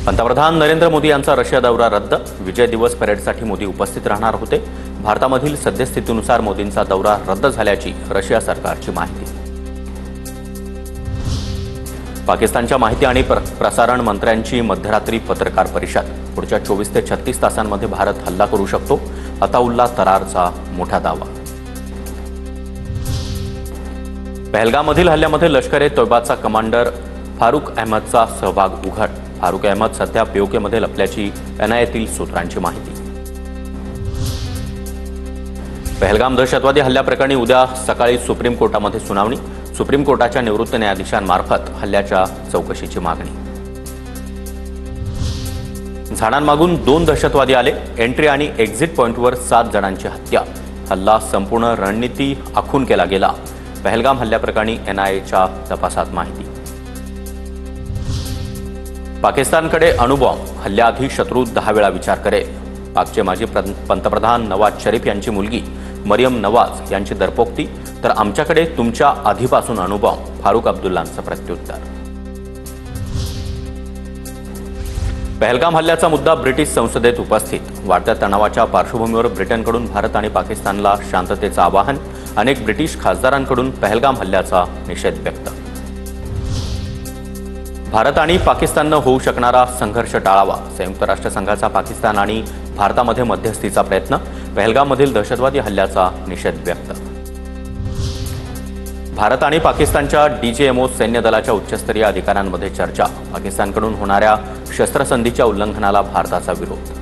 पंतप्रधान नरेंद्र मोदी यांचा रशिया दौरा रद्द। विजय दिवस परेडसाठी मोदी उपस्थित राहणार होते। भारतामधील सद्यस्थितीनुसार मोदींचा दौरा रद्द झाल्याची रशिया सरकारची माहिती। पाकिस्तानच्या माहिती आणि प्रसारण मंत्र्यांची मध्यरात्री पत्रकार परिषद। पुढच्या 24 ते 36 तासांमध्ये भारत हल्ला करू शकतो, अताउल्ला तरारचा मोठा दावा। पहलगाममधील हल्ल्यामध्ये लष्कर-ए-तोयबाचा कमांडर फारुक अहमदचा सहभाग उघड। फारुक अहमद सध्या पीओकेमध्ये लपल्याची एनआयएतील सूत्रांची माहिती। पहलगाम दहशतवादी हल्ल्याप्रकरणी उद्या सकाळी सुप्रीम कोर्टामध्ये सुनावणी। सुप्रीम कोर्टाच्या निवृत्त न्यायाधीशांमार्फत हल्ल्याच्या चौकशीची मागणी। झाडांमागून 2 दहशतवादी आले। एंट्री आणि एक्झिट पॉइंटवर 7 जणांची हत्या। हल्ला संपूर्ण रणनीती आखून केला गेला। पहलगाम हल्ल्याप्रकरणी एनआयएच्या तपासात माहिती। पाकिस्तानकडे अणुबॉम्ब। हल्ल्याआधी शत्रू 10 वेळा विचार करेल। पाकचे माजी पंतप्रधान नवाज शरीफ यांची मुलगी मरियम नवाज यांची दरपोक्ती। तर आमच्याकडे तुमच्या आधीपासून अणुबॉम्ब। फारुक अब्दुल्लांचं प्रत्युत्तर। पहलगाम हल्ल्याचा मुद्दा ब्रिटिश संसदेत उपस्थित। वाढत्या तणावाच्या पार्श्वभूमीवर ब्रिटनकडून भारत आणि पाकिस्तानला शांततेचं आवाहन। अनेक ब्रिटिश खासदारांकडून पहलगाम हल्ल्याचा निषेध व्यक्त। भारत आणि पाकिस्ताननं होऊ शकणारा संघर्ष टाळावा। संयुक्त राष्ट्रसंघाचा पाकिस्तान आणि भारतामध्ये मध्यस्थीचा प्रयत्न। पहलगाममधील दहशतवादी हल्ल्याचा निषेध व्यक्त। भारत आणि पाकिस्तानच्या डीजीएमओ सैन्य दलाच्या उच्चस्तरीय अधिकाऱ्यांमध्ये चर्चा। पाकिस्तानकडून होणाऱ्या शस्त्रसंधीच्या उल्लंघनाला भारताचा विरोध।